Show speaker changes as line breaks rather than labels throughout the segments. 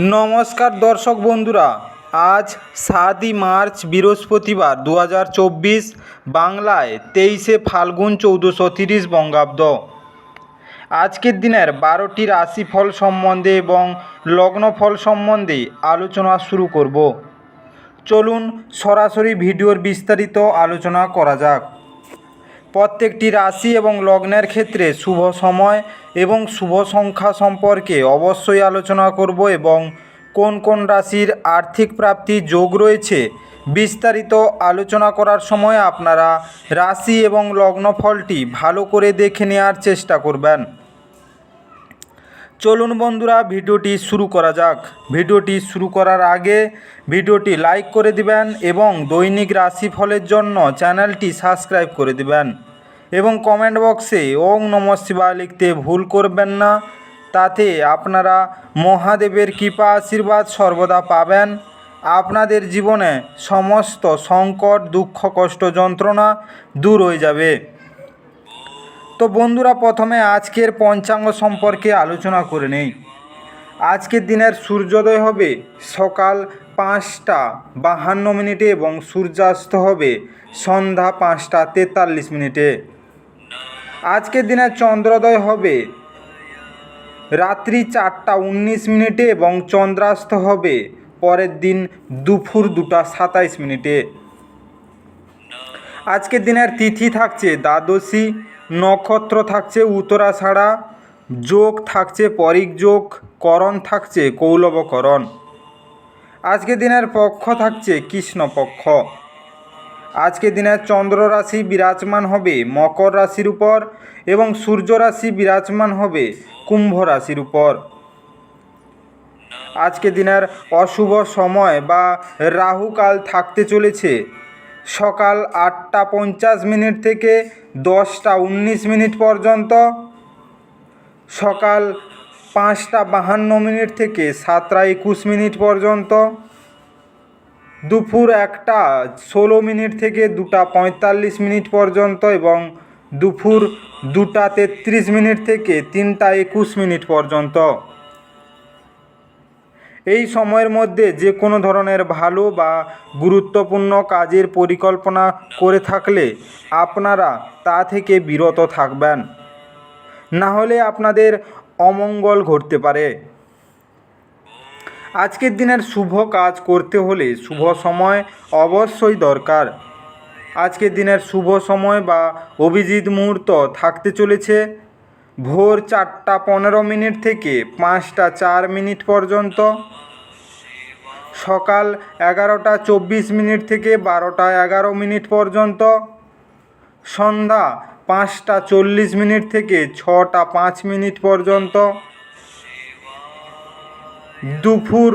নমস্কার দর্শক বন্ধুরা, আজ ৭ই মার্চ বৃহস্পতিবার ২০২৪, বাংলায় ২৩শে ফাল্গুন ১৪৩০ বঙ্গাব্দ। আজকের দিনের ১২টি রাশিফল সম্বন্ধে এবং লগ্নফল সম্বন্ধে আলোচনা শুরু করব। চলুন সরাসরি ভিডিওর বিস্তারিত আলোচনা করা যাক। প্রত্যেকটি রাশি এবং লগ্নের ক্ষেত্রে শুভ সময় এবং শুভ সংখ্যা সম্পর্কে অবশ্যই আলোচনা করব এবং কোন কোন রাশির আর্থিক প্রাপ্তির যোগ রয়েছে বিস্তারিত আলোচনা করার সময় আপনারা রাশি এবং লগ্নফলটি ভালো করে দেখে নেওয়ার চেষ্টা করবেন। চলুন বন্ধুরা, ভিডিওটি শুরু করা যাক। ভিডিওটি শুরু করার আগে ভিডিওটি লাইক করে দিবেন এবং দৈনিক রাশিফলের জন্য চ্যানেলটি সাবস্ক্রাইব করে দিবেন এবং কমেন্ট বক্সে ওং নমঃ শিবায় লিখতে ভুল করবেন না। তাতে আপনারা মহাদেবের কৃপা আশীর্বাদ সর্বদা পাবেন। আপনাদের জীবনে সমস্ত সংকট, দুঃখ, কষ্ট, যন্ত্রণা দূর হয়ে যাবে। তো বন্ধুরা, প্রথমে আজকের পঞ্চাঙ্গ সম্পর্কে আলোচনা করে নেই। আজকের দিনের সূর্যোদয় হবে সকাল ৫টা ৫২ এবং সূর্যাস্ত হবে সন্ধ্যা ৫টা ৪৩। আজকের দিনের চন্দ্রোদয় হবে রাত্রি ৪টা ১৯ এবং চন্দ্রাস্ত হবে পরের দিন দুপুর ২টা ২৭। আজকের দিনের তিথি থাকছে দ্বাদশী, নক্ষত্র থাকছে উত্তরাষাঢ়া, যোগ থাকছে পরিক যোগ, করণ থাকছে কৌলবকরণ। আজকের দিনের পক্ষ থাকছে কৃষ্ণপক্ষ। আজকের দিনের চন্দ্র রাশি বিরাজমান হবে মকর রাশির উপর এবং সূর্য রাশি বিরাজমান হবে কুম্ভ রাশির উপর। আজকের দিনের অশুভ সময় বা রাহুকাল থাকতে চলেছে সকাল ৮টা ৫০ থেকে ১০টা ১৯ পর্যন্ত, সকাল ৫টা ৫২ থেকে ৭টা ২১ পর্যন্ত, দুপুর ১টা ১৬ থেকে ২টা ৪৫ পর্যন্ত এবং দুপুর ২টা ৩৩ থেকে ৩টা ২১ পর্যন্ত। এই সময়ের মধ্যে যে কোনো ধরনের ভালো বা গুরুত্বপূর্ণ কাজের পরিকল্পনা করে থাকলে আপনারা তা থেকে বিরত থাকবেন, না হলে আপনাদের অমঙ্গল ঘটতে পারে। আজকের দিনের শুভ কাজ করতে হলে শুভ সময় অবশ্যই দরকার। আজকের দিনের শুভ সময় বা অভিজিৎ মুহূর্ত থাকতে চলেছে ভোর ৪টা ১৫ থেকে ৫টা ৪ পর্যন্ত, সকাল ১১টা ২৪ থেকে ১২টা ১১ পর্যন্ত, সন্ধ্যা ৫টা ৪০ থেকে ৬টা ৫ পর্যন্ত, দুপুর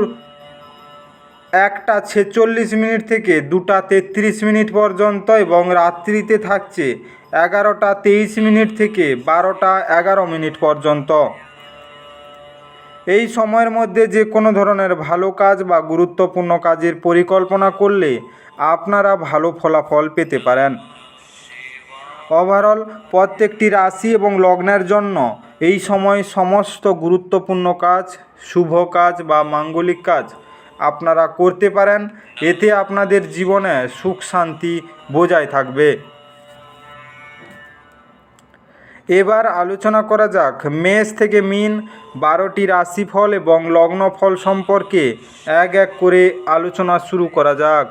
১টা ৪৬ থেকে ২টা ৩৩ পর্যন্ত এবং রাত্রিতে থাকছে ১১টা ২৩ থেকে ১২টা ১১ পর্যন্ত। এই সময়ের মধ্যে যে কোনো ধরনের ভালো কাজ বা গুরুত্বপূর্ণ কাজের পরিকল্পনা করলে আপনারা ভালো ফলাফল পেতে পারেন। ওভারঅল প্রত্যেকটি রাশি এবং লগ্নের জন্য এই সময় সমস্ত গুরুত্বপূর্ণ কাজ, শুভ কাজ বা মাঙ্গলিক কাজ আপনারা করতে পারেন। এতে আপনাদের জীবনে সুখ শান্তি বজায় থাকবে। এবার আলোচনা করা যাক মেষ থেকে মীন ১২টি রাশিফল এবং লগ্নফল সম্পর্কে এক এক করে আলোচনা শুরু করা যাক।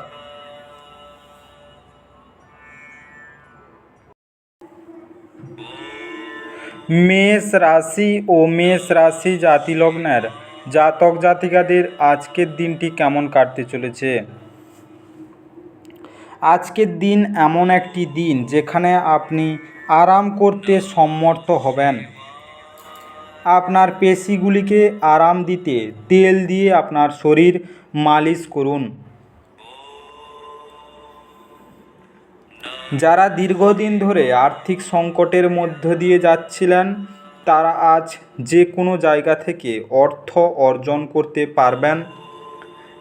মেষ রাশি ও মেষ রাশি জাতিলগ্নের জাতক জাতিকাদের আজকের দিনটি কেমন কাটতে চলেছে। আজকের দিন এমন একটি দিন যেখানে আপনি আরাম করতে সমর্থ হবেন। আপনার পেশিগুলিকে আরাম দিতে তেল দিয়ে আপনার শরীর মালিশ করুন। যারা দীর্ঘদিন ধরে আর্থিক সংকটের মধ্য দিয়ে যাচ্ছিলেন তারা আজ যে কোনো জায়গা থেকে অর্থ অর্জন করতে পারবেন,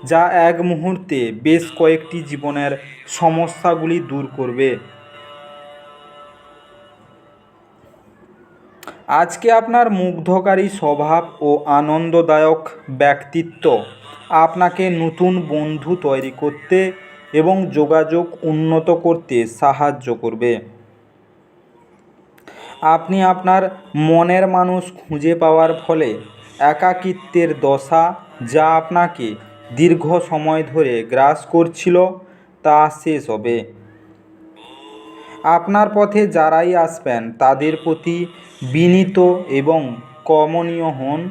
যা এক মুহূর্তে বেশ কয়েকটি জীবনের সমস্যাগুলি দূর করবে। আজকে আপনার মুগ্ধকারী স্বভাব ও আনন্দদায়ক ব্যক্তিত্ব আপনাকে নতুন বন্ধু তৈরি করতে এবং যোগাযোগ উন্নত করতে সাহায্য করবে। আপনি আপনার মনের মানুষ খুঁজে পাওয়ার ফলে একাকিত্বের দশা, যা আপনাকে দীর্ঘ সময় ধরে গ্রাস করছিল, তা শেষ হবে। আপনার পথে যারাই আসবেন তাদের প্রতি বিনীত এবং কমনীয় হন।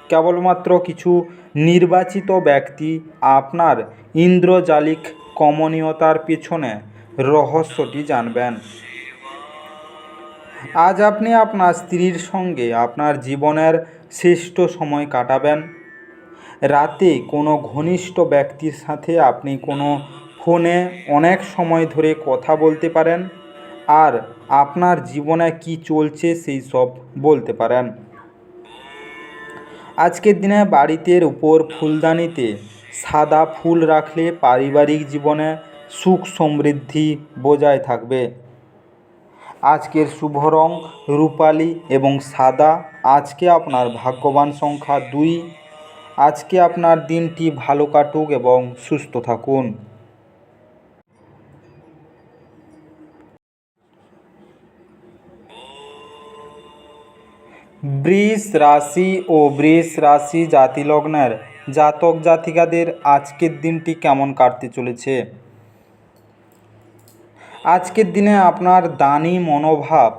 কেবলমাত্র কিছু নির্বাচিত ব্যক্তি আপনার ইন্দ্রজালিক কমনীয়তার পেছনে রহস্যটি জানবেন। আজ আপনি আপনার স্ত্রীর সঙ্গে আপনার জীবনের শ্রেষ্ঠ সময় কাটাবেন। রাতে কোনো ঘনিষ্ঠ ব্যক্তির সাথে আপনি কোনো ফোনে অনেক সময় ধরে কথা বলতে পারেন আর আপনার জীবনে কি চলছে সেই সব বলতে পারেন। আজকের দিনে বাড়ির উপর ফুলদানিতে সাদা ফুল রাখলে পারিবারিক জীবনে সুখ সমৃদ্ধি বজায় থাকবে। আজকের শুভ রং রূপালি এবং সাদা। আজকে আপনার ভাগ্যবান সংখ্যা 2। আজকে আপনার দিনটি ভালো কাটুক এবং সুস্থ থাকুন। বৃষ রাশি ও বৃষ রাশি জাতিলগ্নের জাতক জাতিকাদের আজকের দিনটি কেমন কাটতে চলেছে। আজকের দিনে আপনার দানী মনোভাব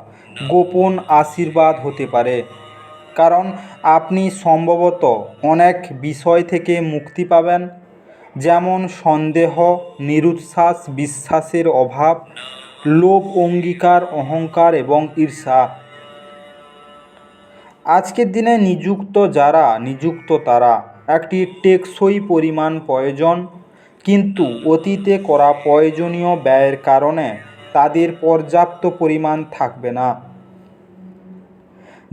গোপন আশীর্বাদ হতে পারে, কারণ আপনি সম্ভবত অনেক বিষয় থেকে মুক্তি পাবেন, যেমন সন্দেহ, নিরুৎসাহ, বিশ্বাসের অভাব, লোভ, অঙ্গীকার, অহংকার এবং ঈর্ষা। আজকের দিনে নিযুক্ত তারা একটি টেকসই পরিমাণ প্রয়োজন, কিন্তু অতীতে করা প্রয়োজনীয় ব্যয়ের কারণে তাদের পর্যাপ্ত পরিমাণ থাকবে না।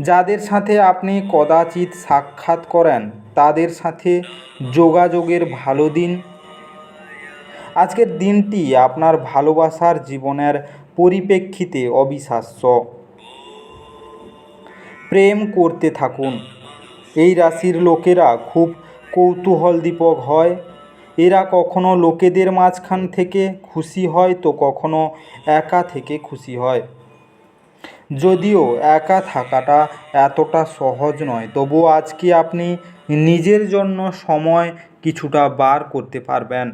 যাদের সাথে আপনি কদাচিৎ সাক্ষাৎ করেন তাদের সাথে যোগাযোগের ভালো দিন। আজকের দিনটি আপনার ভালোবাসার জীবনের পরিপ্রেক্ষিতে অবিশ্বাস্য। প্রেম করতে থাকুন। এই রাশির লোকেরা খুব কৌতূহলদীপক হয়। এরা কখনো লোকেদের মাঝখান থেকে খুশি হয় তো কখনো একা থেকে খুশি হয়। যদিও একা থাকাটা এতটা সহজ নয়, তবুও আজকে আপনি নিজের জন্য সময় কিছুটা বার করতে পারবেন।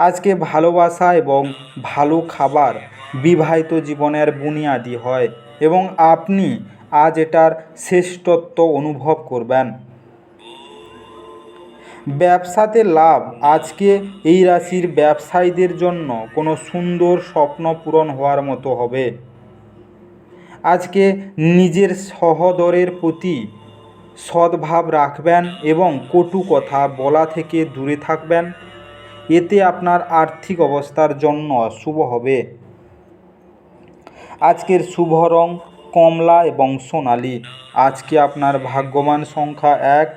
আজকে ভালোবাসা এবং ভালো খাবার বিবাহিত জীবনের বুনিয়াদি হয় এবং আপনি আজ এটার শ্রেষ্ঠত্ব অনুভব করবেন। ব্যবসাতে লাভ। আজকে এই রাশির ব্যবসায়ীদের জন্য কোনো সুন্দর স্বপ্ন পূরণ হওয়ার মতো হবে। আজকে নিজের সহোদরের প্রতি সদ্ভাব রাখবেন এবং কটু কথা বলা থেকে দূরে থাকবেন। এতে আপনার আর্থিক অবস্থার জন্য শুভ হবে। আজকের শুভ রং কমলা এবং সোনালি। আজকে আপনার ভাগ্যবান সংখ্যা 1।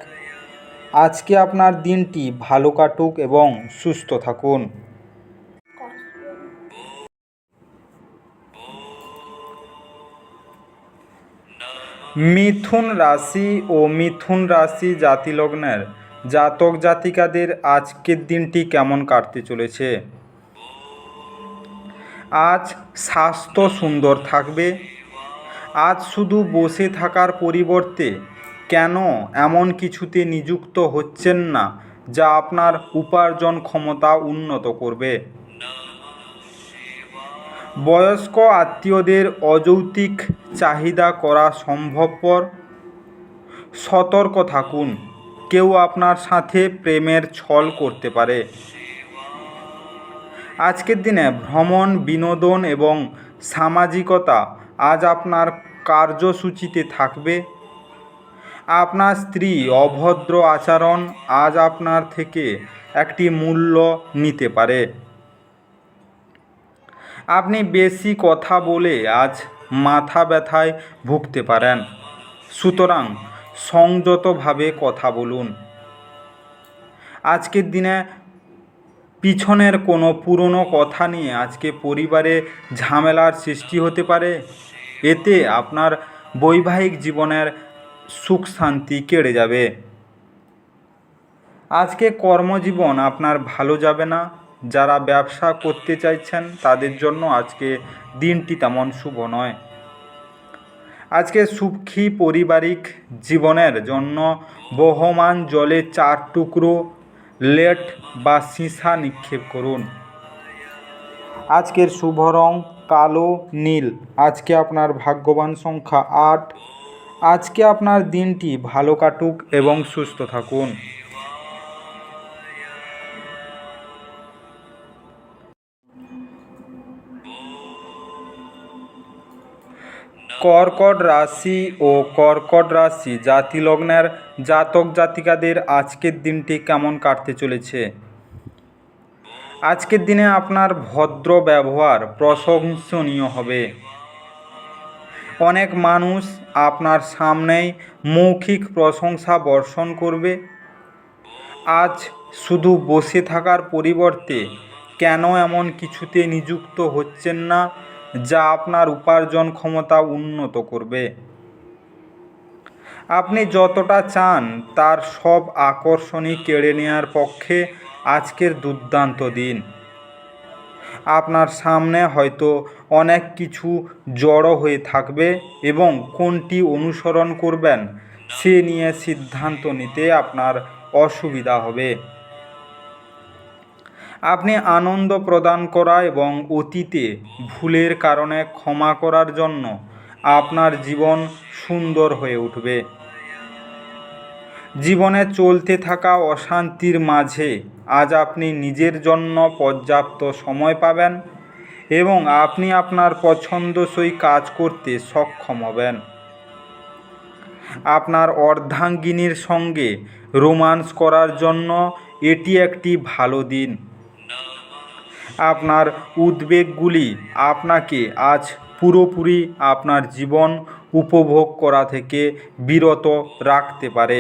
আজকে আপনার দিনটি ভালো কাটুক এবং সুস্থ থাকুন। মিথুন রাশি ও মিথুন রাশি জাতিলগ্নের জাতক জাতিকাদের আজকের দিনটি কেমন কাটতে চলেছে। আজ স্বাস্থ্য সুন্দর থাকবে। আজ শুধু বসে থাকার পরিবর্তে কেন এমন কিছুতে নিযুক্ত হচ্ছেন না যা আপনার উপার্জন ক্ষমতা উন্নত করবে। বয়স্ক আত্মীয়দের অযৌক্তিক চাহিদা করা সম্ভবপর। সতর্ক থাকুন, কেউ আপনার সাথে প্রেমের ছল করতে পারে। আজকের দিনে ভ্রমণ, বিনোদন এবং সামাজিকতা আজ আপনার কার্যসূচিতে থাকবে। আপনার স্ত্রী অভদ্র আচরণ আজ আপনার থেকে একটি মূল্য নিতে পারে। আপনি বেশি কথা বলে আজ মাথা ব্যথায় ভুগতে পারেন, সুতরাং সংযতভাবে কথা বলুন। আজকের দিনে পিছনের কোনো পুরনো কথা নিয়ে আজকে পরিবারে ঝামেলার সৃষ্টি হতে পারে। এতে আপনার বৈবাহিক জীবনের সুখ শান্তি কেড়ে যাবে। আজকে কর্মজীবন আপনার ভালো যাবে না। যারা ব্যবসা করতে চাইছেন তাদের জন্য আজকে দিনটি তেমন শুভ নয়। আজকে সুখী পারিবারিক জীবনের জন্য বহমান জলে 4 টুকরো লেট বা সীসা নিক্ষেপ করুন। আজকের শুভ রং কালো নীল। আজকে আপনার ভাগ্যবান সংখ্যা 8। আজকে আপনার দিনটি ভালো কাটুক এবং সুস্থ থাকুন। কর্কট রাশি ও কর্কট রাশি জাতি লগ্নের জাতক জাতিকাদের আজকের দিনটি কেমন কাটতে চলেছে? আজকের দিনে আপনার ভদ্র ব্যবহার প্রশংসনীয় হবে। অনেক মানুষ আপনার সামনেই মৌখিক প্রশংসা বর্ষণ করবে। আজ শুধু বসে থাকার পরিবর্তে কেন এমন কিছুতে নিযুক্ত হচ্ছেন না যা আপনার উপার্জন ক্ষমতা উন্নত করবে? আপনি যতটা চান তার সব আকর্ষণই কেড়ে নেওয়ার পক্ষে আজকের দুর্দান্ত দিন। আপনার সামনে হয়তো অনেক কিছু জড়ো হয়ে থাকবে এবং কোনটি অনুসরণ করবেন সে নিয়ে সিদ্ধান্ত নিতে আপনার অসুবিধা হবে। আপনি আনন্দ প্রদান করা এবং অতীতে ভুলের কারণে ক্ষমা করার জন্য আপনার জীবন সুন্দর হয়ে উঠবে। জীবনে চলতে থাকা অশান্তির মাঝে আজ আপনি নিজের জন্য পর্যাপ্ত সময় পাবেন এবং আপনি আপনার পছন্দসই কাজ করতে সক্ষম হবেন। আপনার অর্ধাঙ্গিনীর সঙ্গে রোম্যান্স করার জন্য এটি একটি ভালো দিন। আপনার উদ্বেগগুলি আপনাকে আজ পুরোপুরি আপনার জীবন উপভোগ করা থেকে বিরত রাখতে পারে।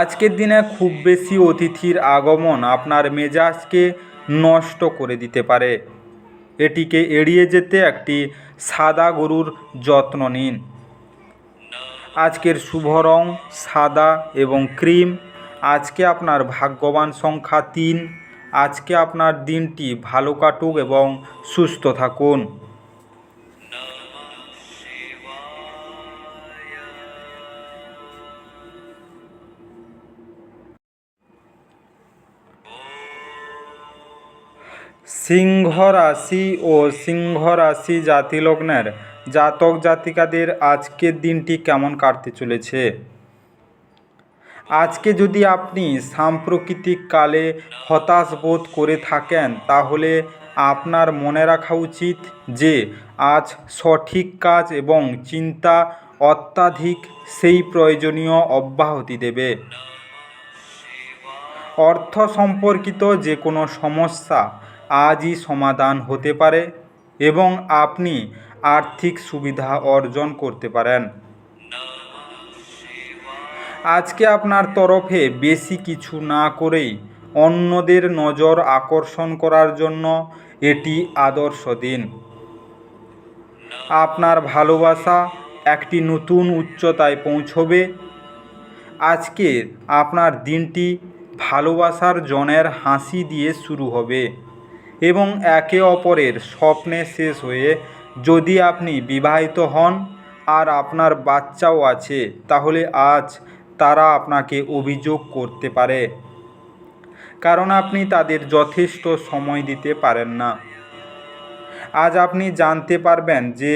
আজকের দিনে খুব বেশি অতিথির আগমন আপনার মেজাজকে নষ্ট করে দিতে পারে। এটিকে এড়িয়ে যেতে একটি সাদা গরুর যত্ন নিন। আজকের শুভ রং সাদা এবং ক্রিম। আজকে আপনার ভাগ্যবান সংখ্যা 3। আজকে আপনার দিনটি ভালো কাটুক এবং সুস্থ থাকুন। সিংহ রাশি ও সিংহ রাশি জাতি লগ্নের জাতক জাতিকাদের আজকের দিনটি কেমন কাটতে চলেছে? আজকে যদি আপনি সাম্প্রতিক কালে হতাশ বোধ করে থাকেন তাহলে আপনার মনে রাখা উচিত যে আজ সঠিক কাজ এবং চিন্তা অত্যাধিক সেই প্রয়োজনীয় অব্যাহতি দেবে। অর্থ সম্পর্কিত যে কোনো সমস্যা আজই সমাধান হতে পারে এবং আপনি আর্থিক সুবিধা অর্জন করতে পারেন। আজকে আপনার তরফে বেশি কিছু না করেই অন্যদের নজর আকর্ষণ করার জন্য এটি আদর্শ দিন। আপনার ভালোবাসা একটি নতুন উচ্চতায় পৌঁছবে। আজকে আপনার দিনটি ভালোবাসার জনের হাসি দিয়ে শুরু হবে এবং একে অপরের স্বপ্নে শেষ হয়ে যদি আপনি বিবাহিত হন আর আপনার বাচ্চাও আছে তাহলে আজ তারা আপনাকে অভিযোগ করতে পারে কারণ আপনি তাদের যথেষ্ট সময় দিতে পারেন না। আজ আপনি জানতে পারবেন যে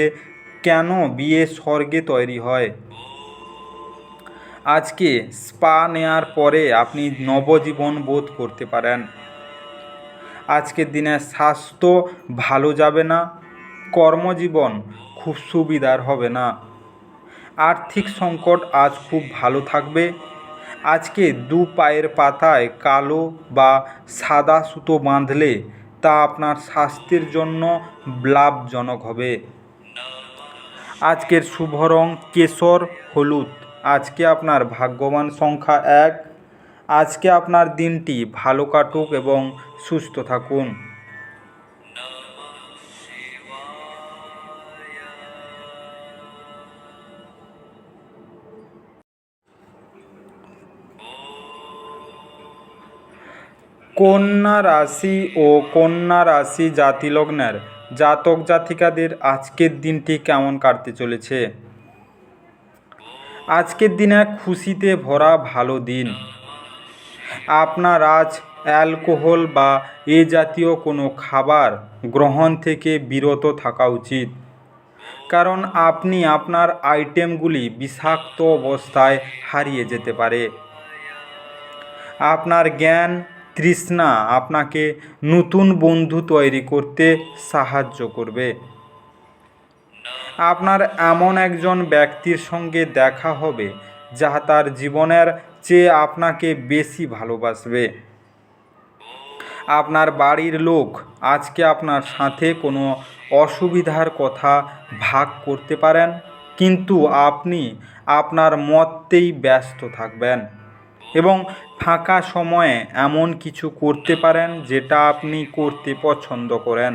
কেন বিয়ে স্বর্গে তৈরি হয়। আজকে স্পা নেওয়ার পরে আপনি নবজীবন বোধ করতে পারেন। আজকের দিনে স্বাস্থ্য ভালো যাবে না। কর্মজীবন খুব সুবিধার হবে না। আর্থিক সংকট আজ খুব ভালো থাকবে। আজকে 2 পায়ের পাতায় কালো বা সাদা সুতো বাঁধলে তা আপনার স্বাস্থ্যের জন্য লাভজনক হবে। আজকের শুভ রং কেশর হলুদ। আজকে আপনার ভাগ্যবান সংখ্যা 1। আজকে আপনার দিনটি ভালো কাটুক এবং সুস্থ থাকুন। কন্যা রাশি ও কন্যা রাশি জাতিলগ্নের জাতক জাতিকাদের আজকের দিনটি কেমন কাটতে চলেছে? আজকের দিনে খুশিতে ভরা ভালো দিন। আপনার আজ অ্যালকোহল বা এ জাতীয় কোনো খাবার গ্রহণ থেকে বিরত থাকা উচিত, কারণ আপনি আপনার আইটেমগুলি বিষাক্ত অবস্থায় হারিয়ে যেতে পারে। আপনার জ্ঞান তৃষ্ণা আপনাকে নতুন বন্ধু তৈরি করতে সাহায্য করবে। আপনার এমন একজন ব্যক্তির সঙ্গে দেখা হবে যা তার জীবনের চেয়ে আপনাকে বেশি ভালোবাসবে। আপনার বাড়ির লোক আজকে আপনার সাথে কোনো অসুবিধার কথা ভাগ করতে পারেন, কিন্তু আপনি আপনার মতেই ব্যস্ত থাকবেন এবং ফাঁকা সময়ে এমন কিছু করতে পারেন যেটা আপনি করতে পছন্দ করেন।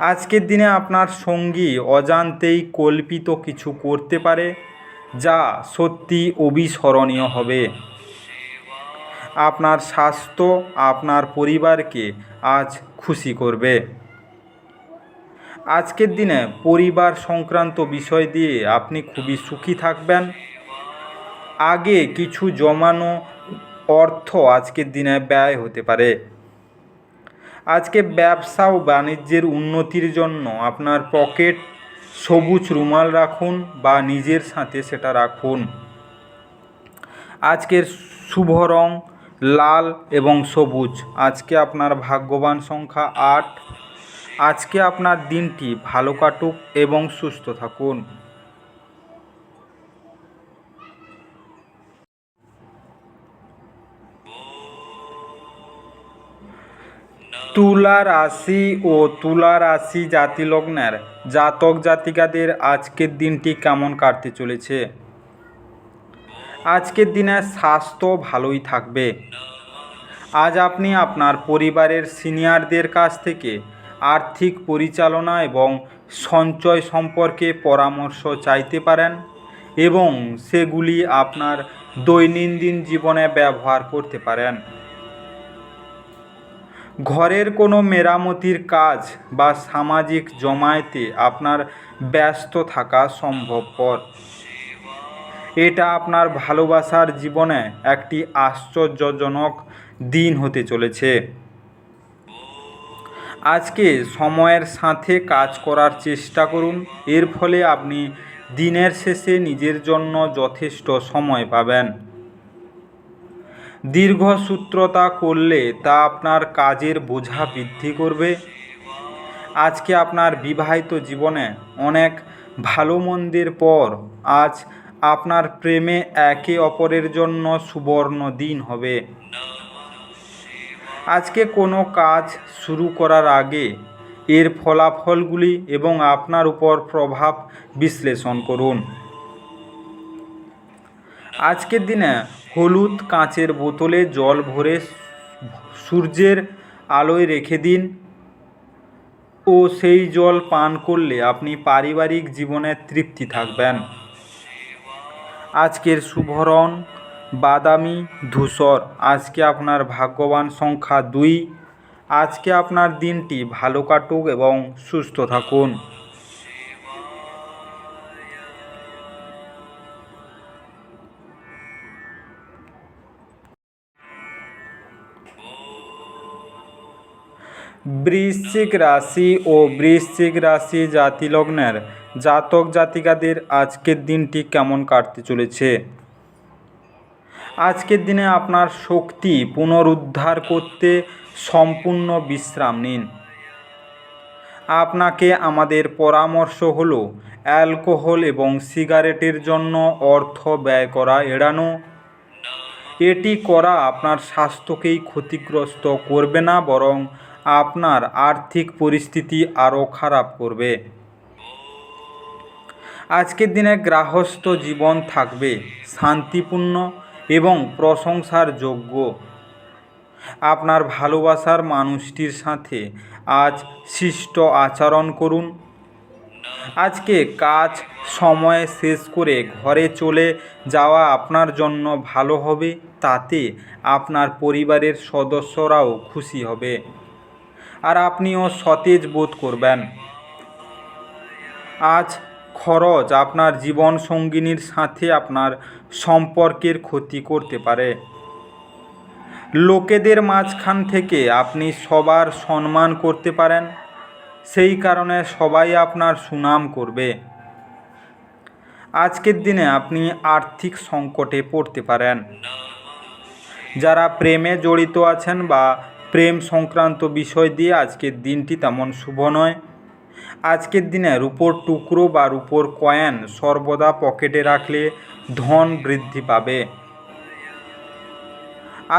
আজকের দিনে আপনার সঙ্গী অজান্তেই কল্পিত কিছু করতে পারে যা সত্যি অবিস্মরণীয় হবে। আপনার স্বাস্থ্য আপনার পরিবারকে আজ খুশি করবে। আজকের দিনে পরিবার সংক্রান্ত বিষয় দিয়ে আপনি খুবই সুখী থাকবেন। আগে কিছু জমানো অর্থ আজকের দিনে ব্যয় হতে পারে। আজকে ব্যবসা ও বাণিজ্যের উন্নতির জন্য আপনার পকেট সবুজ রুমাল রাখুন বা নিজের সাথে সেটা রাখুন। আজকের শুভ রং লাল এবং সবুজ। আজকে আপনার ভাগ্যবান সংখ্যা 8। আজকে আপনার দিনটি ভালো কাটুক এবং সুস্থ থাকুন। তুলা রাশি ও তুলা রাশি জাতিলগ্নের জাতক জাতিকাদের আজকের দিনটি কেমন কাটতে চলেছে? আজকের দিনে স্বাস্থ্য ভালোই থাকবে। আজ আপনি আপনার পরিবারের সিনিয়রদের কাছ থেকে আর্থিক পরিচালনা এবং সঞ্চয় সম্পর্কে পরামর্শ চাইতে পারেন এবং সেগুলি আপনার দৈনন্দিন জীবনে ব্যবহার করতে পারেন। ঘরের কোনো মেরামতির কাজ বা সামাজিক জমায়েতে আপনার ব্যস্ত থাকা সম্ভবপর। এটা আপনার ভালোবাসার জীবনে একটি আশ্চর্যজনক দিন হতে চলেছে। আজকে সময়ের সাথে কাজ করার চেষ্টা করুন, এর ফলে আপনি দিনের শেষে নিজের জন্য যথেষ্ট সময় পাবেন। দীর্ঘসূত্রতা করলে তা আপনার কাজের বোঝা বৃদ্ধি করবে। আজকে আপনার বিবাহিত জীবনে অনেক ভালো মন্দের পর আজ আপনার প্রেমে একে অপরের জন্য সুবর্ণ দিন হবে। আজকে কোনো কাজ শুরু করার আগে এর ফলাফলগুলি এবং আপনার উপর প্রভাব বিশ্লেষণ করুন। আজকের দিনে হলুদ কাঁচের বোতলে জল ভরে সূর্যের আলোয় রেখে দিন ও সেই জল পান করলে আপনি পারিবারিক জীবনে তৃপ্তি থাকবেন। আজকের শুভ রং বাদামি ধূসর। আজকে আপনার ভাগ্যবান সংখ্যা 2। আজকে আপনার দিনটি ভালো কাটুক এবং সুস্থ থাকুন। বৃশ্চিক রাশি ও বৃশ্চিক রাশি জাতিলগ্নের জাতক জাতিকাদের আজকের দিনটি কেমন কাটতে চলেছে? আজকের দিনে আপনার শক্তি পুনরুদ্ধার করতে সম্পূর্ণ বিশ্রাম নিন। আপনাকে আমাদের পরামর্শ হলো অ্যালকোহল এবং সিগারেটের জন্য অর্থ ব্যয় করা এড়ানো। এটি করা আপনার স্বাস্থ্যকেই ক্ষতিগ্রস্ত করবে না, বরং আপনার আর্থিক পরিস্থিতি আরও খারাপ করবে। আজকের দিনে গৃহস্থ জীবন থাকবে শান্তিপূর্ণ এবং প্রশংসার যোগ্য। আপনার ভালোবাসার মানুষটির সাথে আজ শিষ্ট আচরণ করুন। আজকে কাজ সময়ে শেষ করে ঘরে চলে যাওয়া আপনার জন্য ভালো হবে, তাতে আপনার পরিবারের সদস্যরাও খুশি হবে আর আপনিও সতেজ বোধ করবেন। আজ খরচ আপনার জীবন সঙ্গিনীর সাথে আপনার সম্পর্কের ক্ষতি করতে পারে। লোকেদের মাঝখান থেকে আপনি সবার সম্মান করতে পারেন, সেই কারণে সবাই আপনার সুনাম করবে। আজকের দিনে আপনি আর্থিক সংকটে পড়তে পারেন। যারা প্রেমে জড়িত আছেন বা প্রেম সংক্রান্ত বিষয় দিয়ে আজকের দিনটি তেমন শুভ নয়। আজকের দিনে রূপোর টুকরো বা রূপোর কয়েন সর্বদা পকেটে রাখলে ধন বৃদ্ধি পাবে।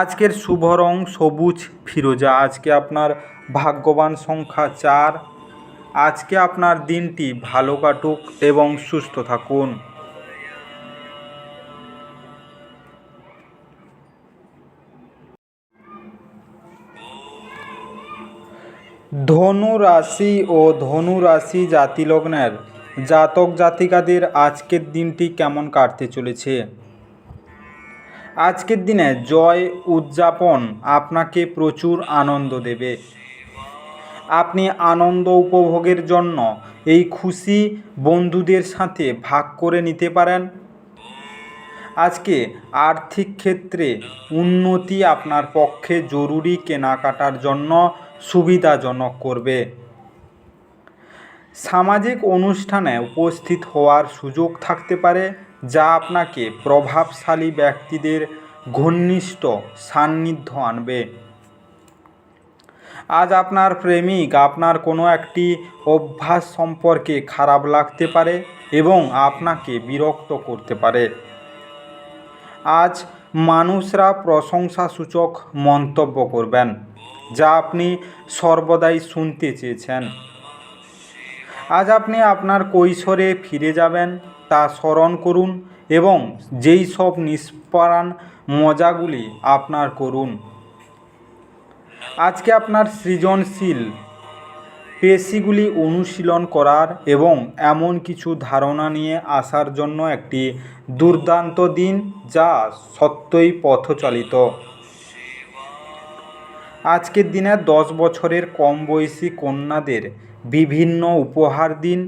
আজকের শুভ রং সবুজ ফিরোজা। আজকে আপনার ভাগ্যবান সংখ্যা 4। আজকে আপনার দিনটি ভালো কাটুক এবং সুস্থ থাকুন। ধনু রাশি ও ধনু রাশি জাতিলগ্নের জাতক জাতিকাদের আজকের দিনটি কেমন কাটতে চলেছে? আজকের দিনে জয় উদযাপন আপনাকে প্রচুর আনন্দ দেবে। আপনি আনন্দ উপভোগের জন্য এই খুশি বন্ধুদের সাথে ভাগ করে নিতে পারেন। আজকে আর্থিক ক্ষেত্রে উন্নতি আপনার পক্ষে জরুরি কেনাকাটার জন্য সুবিধাজনক করবে। সামাজিক অনুষ্ঠানে উপস্থিত হওয়ার সুযোগ থাকতে পারে, যা আপনাকে প্রভাবশালী ব্যক্তিদের ঘনিষ্ঠ সান্নিধ্য আনবে। আজ আপনার প্রেমিক আপনার কোনো একটি অভ্যাস সম্পর্কে খারাপ লাগতে পারে এবং আপনাকে বিরক্ত করতে পারে। আজ মানুষরা প্রশংসাসূচক মন্তব্য করবেন, যা আপনি সর্বদাই শুনতে চেয়েছেন। আজ আপনি আপনার কৈশোরে ফিরে যাবেন, তা স্মরণ করুন এবং যেই সব নিষ্প্রাণ মজাগুলি আপনার করুন। আজকে আপনার সৃজনশীল পেশিগুলি অনুশীলন করার এবং এমন কিছু ধারণা নিয়ে আসার জন্য একটি দুর্দান্ত দিন, যা সত্যই পথচালিত। আজকের দিনে 10 বছরের কম বয়সী কন্যাদের বিভিন্ন উপহার দিন,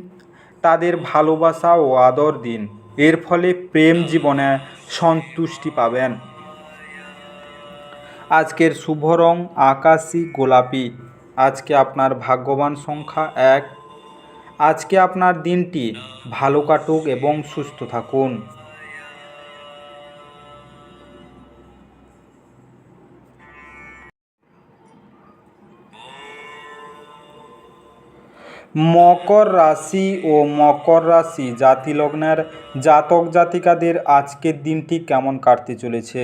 তাদের ভালোবাসা ও আদর দিন। এর ফলে প্রেম জীবনে সন্তুষ্টি পাবেন। আজকের শুভ রং আকাশী গোলাপি। আজকে আপনার ভাগ্যবান সংখ্যা 1। আজকে আপনার দিনটি ভালো কাটুক এবং সুস্থ থাকুন। মকর রাশি ও মকর রাশি জাতিলগ্নের জাতক জাতিকাদের আজকের দিনটি কেমন কাটতে চলেছে?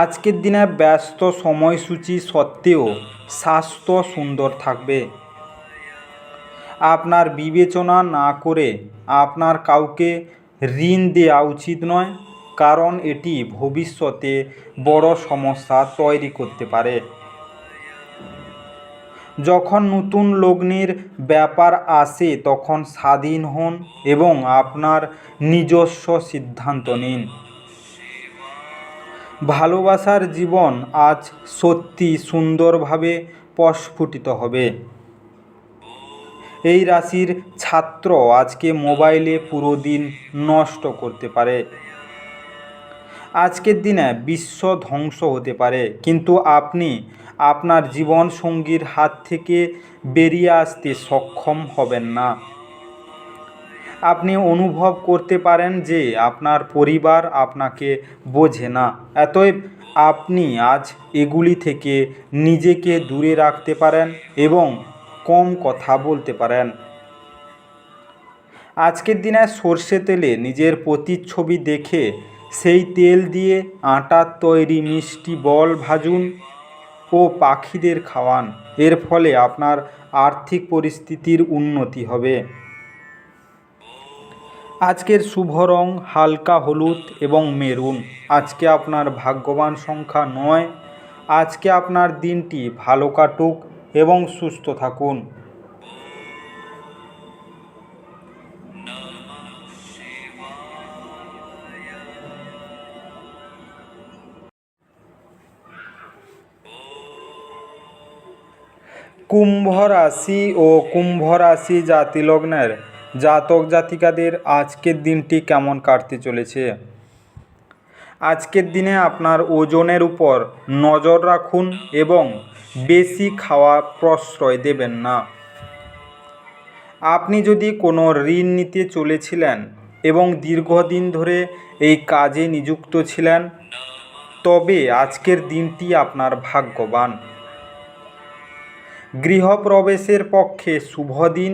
আজকের দিনে ব্যস্ত সময়সূচি সত্ত্বেও স্বাস্থ্য সুন্দর থাকবে। আপনার বিবেচনা না করে আপনার কাউকে ঋণ দেওয়া উচিত নয়, কারণ এটি ভবিষ্যতে বড় সমস্যা তৈরি করতে পারে। যখন নতুন লগ্নের ব্যাপার আসে তখন স্বাধীন হন এবং আপনার নিজস্ব সিদ্ধান্ত নিন। ভালোবাসার জীবন আজ সত্যি সুন্দরভাবে প্রস্ফুটিত হবে। এই রাশির ছাত্র আজকে মোবাইলে পুরো দিন নষ্ট করতে পারে। আজকের দিনে বিশ্ব ধ্বংস হতে পারে, কিন্তু আপনি আপনার জীবন সঙ্গীর হাত থেকে বেরিয়ে আসতে সক্ষম হবেন না। আপনি অনুভব করতে পারেন যে আপনার পরিবার আপনাকে বোঝে না, অতএব আপনি আজ এগুলি থেকে নিজেকে দূরে রাখতে পারেন এবং কম কথা বলতে পারেন। আজকের দিনে সর্ষে তেলে নিজের প্রতিচ্ছবি দেখে সেই তেল দিয়ে আটার তৈরি মিষ্টি বল ভাজুন ও পাখিদের খাওয়ান। এর ফলে আপনার আর্থিক পরিস্থিতির উন্নতি হবে। আজকের শুভ রং হালকা হলুদ এবং মেরুন। আজকে আপনার ভাগ্যবান সংখ্যা 9। আজকে আপনার দিনটি ভালো কাটুক এবং সুস্থ থাকুন। কুম্ভ রাশি ও কুম্ভ রাশি জাতি লগ্নের জাতক জাতিকাদের আজকের দিনটি কেমন কাটতে চলেছে। আজকের দিনে আপনার ওজনের উপর নজর রাখুন এবং বেশি খাওয়া প্রশ্রয় দেবেন না। আপনি যদি কোনো ঋণ নিতে চলেছিলেন এবং দীর্ঘদিন ধরে এই কাজে নিযুক্ত ছিলেন, তবে আজকের দিনটি আপনার ভাগ্যবান। গৃহপ্রবেশের পক্ষে শুভ দিন।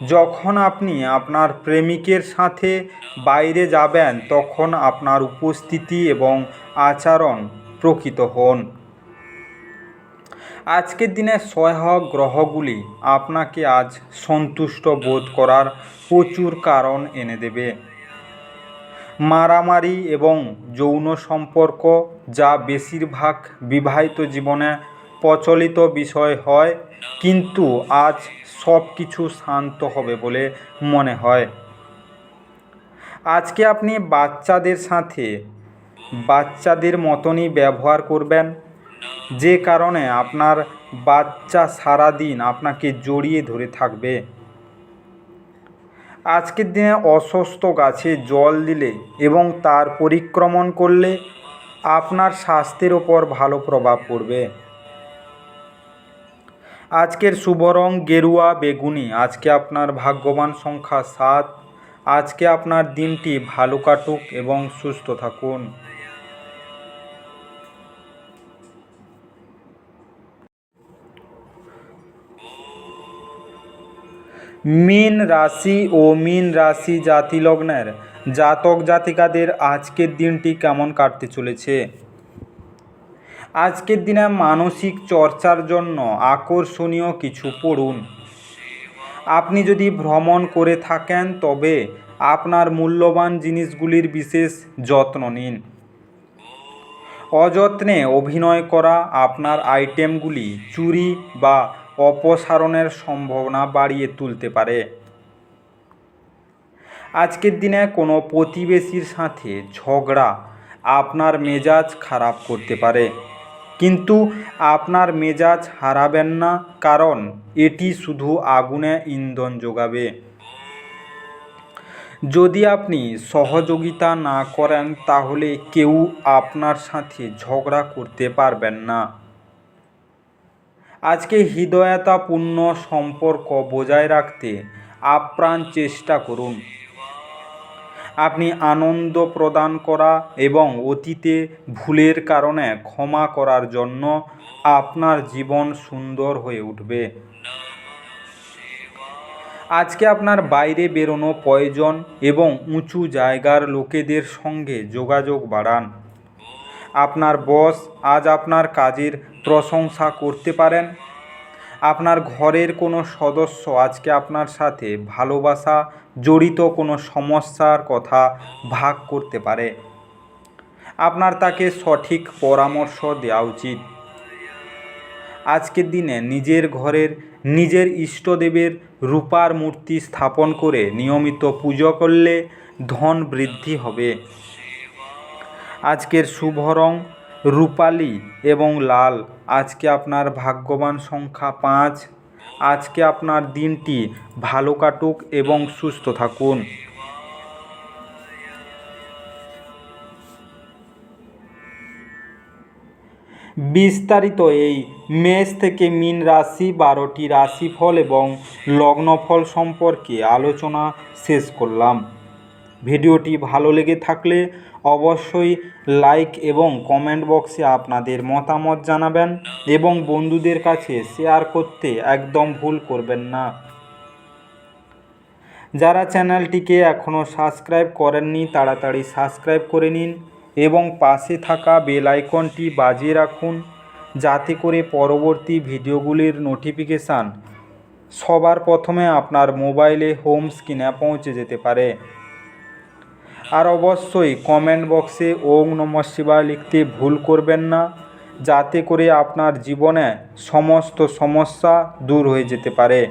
যখন আপনি আপনার প্রেমিকের সাথে বাইরে যাবেন, তখন আপনার উপস্থিতি এবং আচরণ প্রকৃত হন। আজকের দিনে সহায়ক গ্রহগুলি আপনাকে আজ সন্তুষ্ট বোধ করার প্রচুর কারণ এনে দেবে। মারামারি এবং যৌন সম্পর্ক, যা বেশিরভাগ বিবাহিত জীবনে প্রচলিত বিষয় হয়, কিন্তু আজ সব কিছু শান্ত হবে বলে মনে হয়। আজকে আপনি বাচ্চাদের সাথে বাচ্চাদের মতনই ব্যবহার করবেন, যে কারণে আপনার বাচ্চা সারাদিন আপনাকে জড়িয়ে ধরে থাকবে। আজকের দিনে অসুস্থ গাছে জল দিলে এবং তার পরিক্রমণ করলে আপনার স্বাস্থ্যের ওপর ভালো প্রভাব পড়বে। আজকের শুভ রং গেরুয়া বেগুনি। আজকে আপনার ভাগ্যবান সংখ্যা 7। আজকে আপনার দিনটি ভালো কাটুক এবং সুস্থ থাকুন। মীন রাশি ও মীন রাশি জাতি লগ্নের জাতক জাতিকাদের আজকের দিনটি কেমন কাটতে চলেছে। আজকের দিনে মানসিক চর্চার জন্য আকর্ষণীয় কিছু পড়ুন। আপনি যদি ভ্রমণ করে থাকেন, তবে আপনার মূল্যবান জিনিসগুলির বিশেষ যত্ন নিন। অযত্নে অভিনয় করা আপনার আইটেমগুলি চুরি বা অপসারণের সম্ভাবনা বাড়িয়ে তুলতে পারে। আজকের দিনে কোনো প্রতিবেশীর সাথে ঝগড়া আপনার মেজাজ খারাপ করতে পারে, কিন্তু আপনার মেজাজ হারাবেন না, কারণ এটি শুধু আগুনে ইন্ধন যোগাবে। যদি আপনি সহযোগিতা না করেন, তাহলে কেউ আপনার সাথে ঝগড়া করতে পারবেন না। আজকে হৃদয়তাপূর্ণ সম্পর্ক বজায় রাখতে আপ্রাণ চেষ্টা করুন। আপনি আনন্দ প্রদান করা এবং অতীতে ভুলের কারণে ক্ষমা করার জন্য আপনার জীবন সুন্দর হয়ে উঠবে। আজকে আপনার বাইরে বেরোনো প্রয়োজন এবং উঁচু জায়গার লোকেদের সঙ্গে যোগাযোগ বাড়ান। আপনার বস আজ আপনার কাজের প্রশংসা করতে পারেন। আপনার ঘরের কোনো সদস্য আজকে আপনার সাথে ভালোবাসা জড়িত কোনো সমস্যার কথা ভাগ করতে পারে। আপনার তাকে সঠিক পরামর্শ দেওয়া উচিত। আজকের দিনে নিজের ঘরের নিজের ইষ্টদেবের রূপার মূর্তি স্থাপন করে নিয়মিত পুজো করলে ধন বৃদ্ধি হবে। আজকের শুভ রং রূপালি এবং লাল। আজকে আপনার ভাগ্যবান সংখ্যা 5। আজকে আপনার দিনটি ভালো কাটুক এবং সুস্থ থাকুন। বিস্তারিত এই মেষ থেকে মীন রাশি 12টি রাশিফল এবং লগ্নফল সম্পর্কে আলোচনা শেষ করলাম। ভিডিওটি ভালো লেগে থাকলে অবশ্যই লাইক এবং কমেন্ট বক্সে আপনাদের মতামত জানাবেন এবং বন্ধুদের কাছে শেয়ার করতে একদম ভুল করবেন না। যারা চ্যানেলটিকে এখনও সাবস্ক্রাইব করেননি, তাড়াতাড়ি সাবস্ক্রাইব করে নিন এবং পাশে থাকা বেল আইকনটি বাজিয়ে রাখুন, যাতে করে পরবর্তী ভিডিওগুলির নোটিফিকেশান সবার প্রথমে আপনার মোবাইলে হোম স্ক্রিনে পৌঁছে যেতে পারে। আর অবশ্যই কমেন্ট বক্সে ওম নমঃ শিবায় লিখতে ভুল করবেন না, যাতে করে আপনার জীবনে সমস্ত সমস্যা দূর হয়ে যেতে পারে।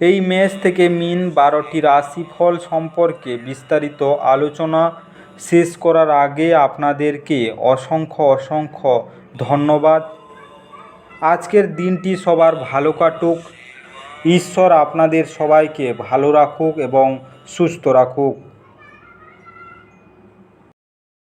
এই মেষ থেকে মীন 12টি রাশিফল সম্পর্কে বিস্তারিত আলোচনা শেষ করার আগে আপনাদেরকে অসংখ্য ধন্যবাদ। আজকের দিনটি সবার ভালো কাটুক। ঈশ্বর আপনাদের সবাইকে ভালো রাখুক এবং সুস্থ রাখুক।